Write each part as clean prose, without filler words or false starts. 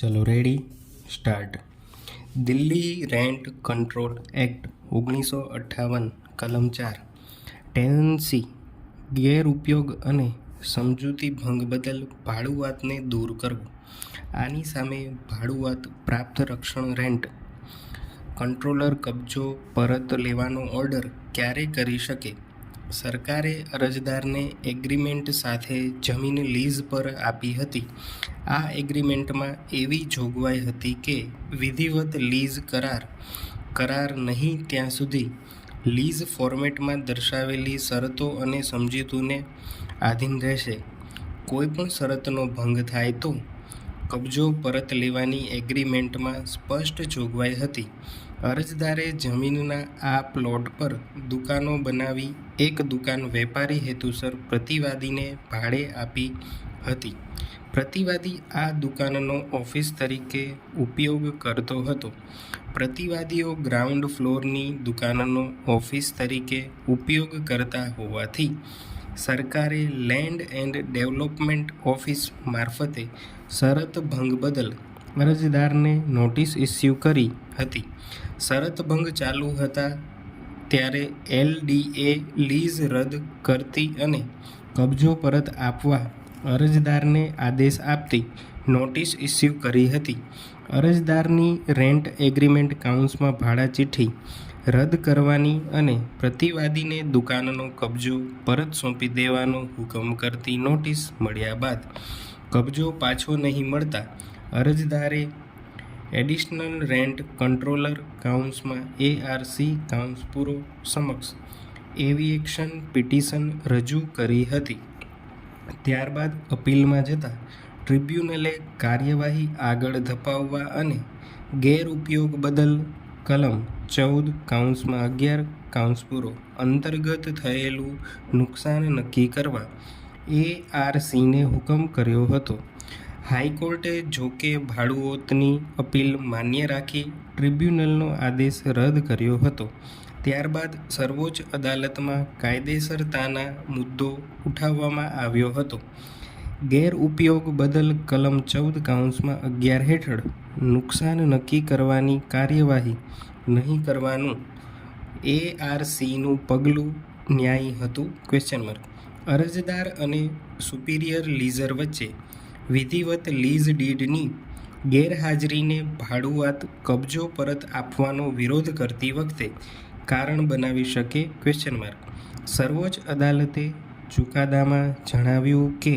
ચલો ready start. Delhi rent control act 1958 કલમ 4 tenancy ગેરઉપયોગ અને સમજૂતી ભંગ બદલ ભાડુઆતને દૂર કરવું. આની સામે ભાડુઆત પ્રાપ્ત રક્ષણ રેન્ટ કંટ્રોલર કબજો પરત લેવાનો ઓર્ડર ક્યારે કરી શકે? સરકારે અરજદારને એગ્રીમેન્ટ સાથે જમીન લીઝ પર આપી હતી. આ એગ્રીમેન્ટમાં એવી જોગવાઈ હતી કે વિધિવત લીઝ કરાર નહીં ત્યાં સુધી લીઝ ફોર્મેટમાં દર્શાવેલી શરતો અને સમજૂતીને આધીન રહેશે. કોઈપણ શરતનો ભંગ થાય તો કબજો પરત લેવાની એગ્રીમેન્ટમાં સ્પષ્ટ જોગવાઈ હતી. અરજદારે જમીનના આ પ્લોટ પર દુકાનો બનાવી એક દુકાન વેપારી હેતુસર પ્રતિવાદીને ભાડે આપી હતી. પ્રતિવાદી આ દુકાનનો ઓફિસ તરીકે ઉપયોગ કરતો હતો. પ્રતિવાદીઓ ગ્રાઉન્ડ ફ્લોરની દુકાનનો ઓફિસ તરીકે ઉપયોગ કરતા હોવાથી સરકારે લેન્ડ એન્ડ ડેવલપમેન્ટ ઓફિસ મારફતે શરત ભંગ બદલ અરજદારને નોટિસ ઇસ્યુ કરી હતી. શરત ભંગ ચાલુ હતા ત્યારે LDA લીઝ રદ કરતી અને કબજો પરત આપવા અરજદારને આદેશ આપતી નોટિસ ઇસ્યુ કરી હતી. અરજદારની રેન્ટ એગ્રીમેન્ટ કાઉન્સમાં ભાડા ચિઠ્ઠી રદ કરવાની અને પ્રતિવાદીને દુકાનનો કબજો પરત સોંપી દેવાનો હુકમ કરતી નોટિસ મળ્યા બાદ કબજો પાછો નહીં મળતા અરજદારે એડિશનલ રેન્ટ કંટ્રોલર કાઉન્સમાં ARC કાઉન્સપુરો સમક્ષ એવિક્શન પિટિશન રજૂ કરી હતી. ત્યારબાદ અપીલમાં જતા ટ્રિબ્યુનલે કાર્યવાહી આગળ ધપાવવા અને ગેરઉપયોગ બદલ કલમ 14 કાઉન્સમાં 11 કાઉન્સપુરો અંતર્ગત થયેલું નુકસાન નક્કી કરવા ARCને હુકમ કર્યો હતો. હાઈકોર્ટે જોકે ભાડુઆતની અપીલ માન્ય રાખી ટ્રિબ્યુનલનો આદેશ રદ કર્યો હતો. ત્યારબાદ સર્વોચ્ચ અદાલતમાં કાયદેસરતાના મુદ્દો ઉઠાવવામાં આવ્યો હતો. ગેરઉપયોગ બદલ કલમ 14 કાઉન્સમાં 11 હેઠળ નુકસાન નક્કી કરવાની કાર્યવાહી નહીં કરવાનું ARCનું પગલું ન્યાયી હતું? અરજદાર અને સુપિરિયર લીઝર વચ્ચે વિધિવત લીઝ ડીડની ગેરહાજરીને ભાડુઆત કબજો પરત આપવાનો વિરોધ કરતી વખતે કારણ બનાવી શકે? સર્વોચ્ચ અદાલતે ચુકાદામાં જણાવ્યું કે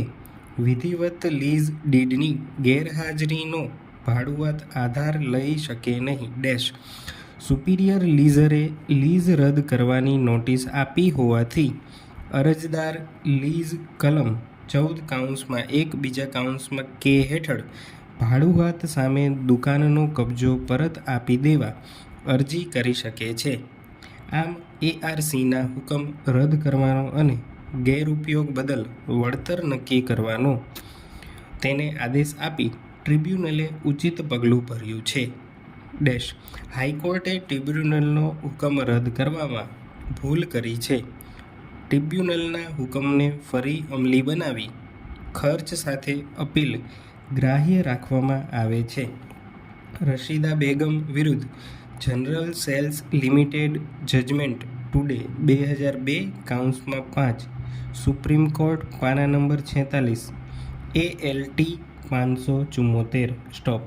વિધિવત લીઝ ડીડની ગેરહાજરીનો ભાડુઆત આધાર લઈ શકે નહીં. સુપિરિયર લીઝરે લીઝ રદ કરવાની નોટિસ આપી હોવાથી અરજદાર લીઝ કલમ 14 કાઉન્સમાં 1 બીજા કાઉન્સમાં K હેઠળ ભાડુઆત સામે દુકાનનો કબજો પરત આપી દેવા અરજી કરી શકે છે. આમ ARCના હુકમ રદ કરવાનો અને ગેરઉપયોગ બદલ વળતર નક્કી કરવાનો તેને આદેશ આપી ટ્રિબ્યુનલે ઉચિત પગલું ભર્યું છે. હાઈકોર્ટે ટ્રિબ્યુનલનો હુકમ રદ કરવામાં ભૂલ કરી છે. ટ્રિબ્યુનલના હુકમને ફરી અમલી બનાવી ખર્ચ સાથે અપીલ ગ્રાહ્ય રાખવામાં આવે છે. રશીદા બેગમ વિરુદ્ધ general sales limited judgment today 2002 કાઉન્સમાં 5 સુપ્રીમ કોર્ટ પાના નંબર 46 ALT 574 સ્ટોપ.